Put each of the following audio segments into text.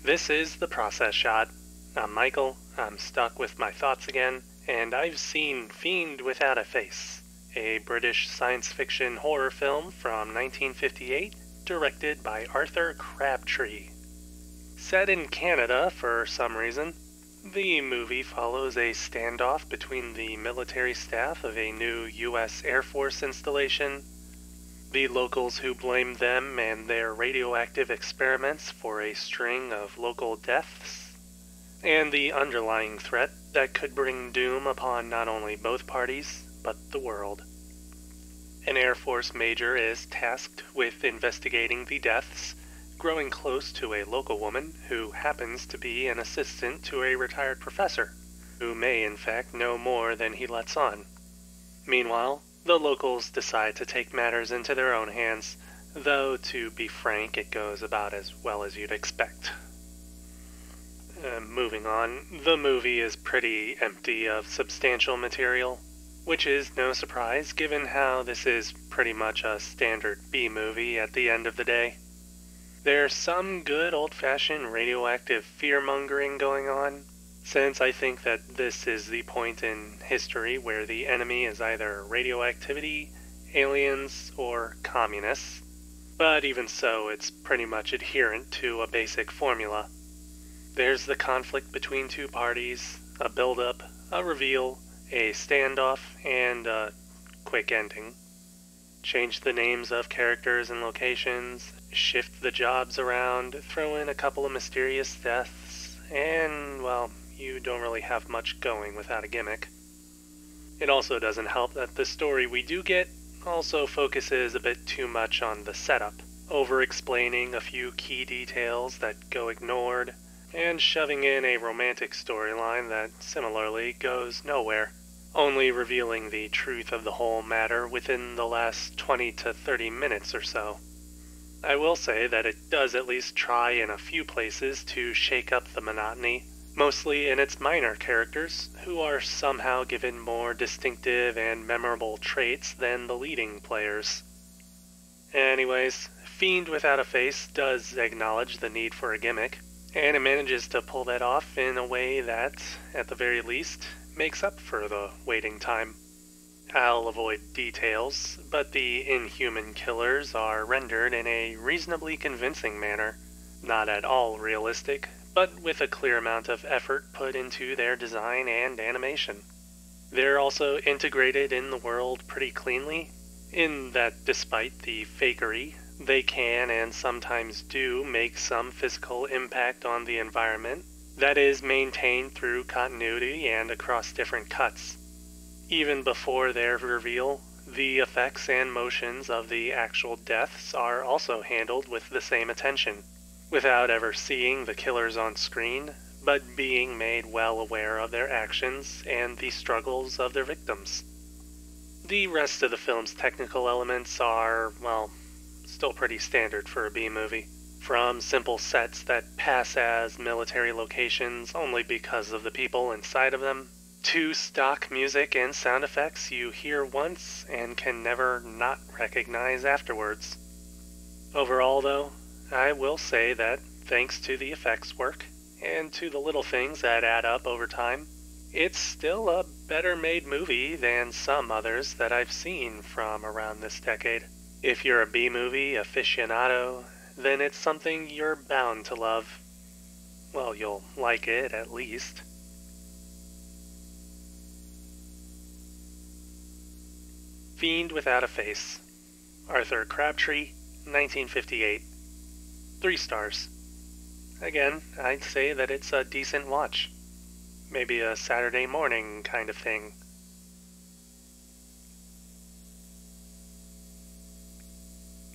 This is The Process Shot. I'm Michael, I'm stuck with my thoughts again, and I've seen Fiend Without a Face, a British science fiction horror film from 1958, directed by Arthur Crabtree. Set in Canada for some reason, the movie follows a standoff between the military staff of a new U.S. Air Force installation, the locals who blame them and their radioactive experiments for a string of local deaths, and the underlying threat that could bring doom upon not only both parties, but the world. An Air Force major is tasked with investigating the deaths, growing close to a local woman who happens to be an assistant to a retired professor, who may in fact know more than he lets on. Meanwhile, the locals decide to take matters into their own hands, though to be frank, it goes about as well as you'd expect. Moving on, the movie is pretty empty of substantial material, which is no surprise given how this is pretty much a standard B-movie at the end of the day. There's some good old-fashioned radioactive fear-mongering going on, since I think that this is the point in history where the enemy is either radioactivity, aliens, or communists. But even so, it's pretty much adherent to a basic formula. There's the conflict between two parties, a build-up, a reveal, a standoff, and a quick ending. Change the names of characters and locations, shift the jobs around, throw in a couple of mysterious deaths, and, well, you don't really have much going without a gimmick. It also doesn't help that the story we do get also focuses a bit too much on the setup, over-explaining a few key details that go ignored, and shoving in a romantic storyline that similarly goes nowhere, only revealing the truth of the whole matter within the last 20 to 30 minutes or so. I will say that it does at least try in a few places to shake up the monotony, mostly in its minor characters, who are somehow given more distinctive and memorable traits than the leading players. Anyways, Fiend Without a Face does acknowledge the need for a gimmick, and it manages to pull that off in a way that, at the very least, makes up for the waiting time. I'll avoid details, but the inhuman killers are rendered in a reasonably convincing manner, not at all realistic, but with a clear amount of effort put into their design and animation. They're also integrated in the world pretty cleanly, in that despite the fakery, they can and sometimes do make some physical impact on the environment that is maintained through continuity and across different cuts. Even before their reveal, the effects and motions of the actual deaths are also handled with the same attention, without ever seeing the killers on screen, but being made well aware of their actions and the struggles of their victims. The rest of the film's technical elements are, well, still pretty standard for a B-movie, from simple sets that pass as military locations only because of the people inside of them, to stock music and sound effects you hear once and can never not recognize afterwards. Overall, though, I will say that, thanks to the effects work, and to the little things that add up over time, it's still a better-made movie than some others that I've seen from around this decade. If you're a B-movie aficionado, then it's something you're bound to love. Well, you'll like it, at least. Fiend Without a Face. Arthur Crabtree, 1958. 3 stars. Again, I'd say that it's a decent watch. Maybe a Saturday morning kind of thing.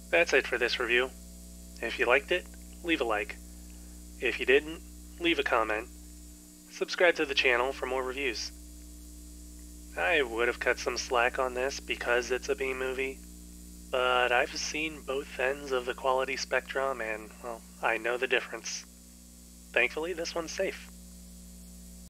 That's it for this review. If you liked it, leave a like. If you didn't, leave a comment. Subscribe to the channel for more reviews. I would have cut some slack on this because it's a B-movie, but I've seen both ends of the quality spectrum and, well, I know the difference. Thankfully, this one's safe.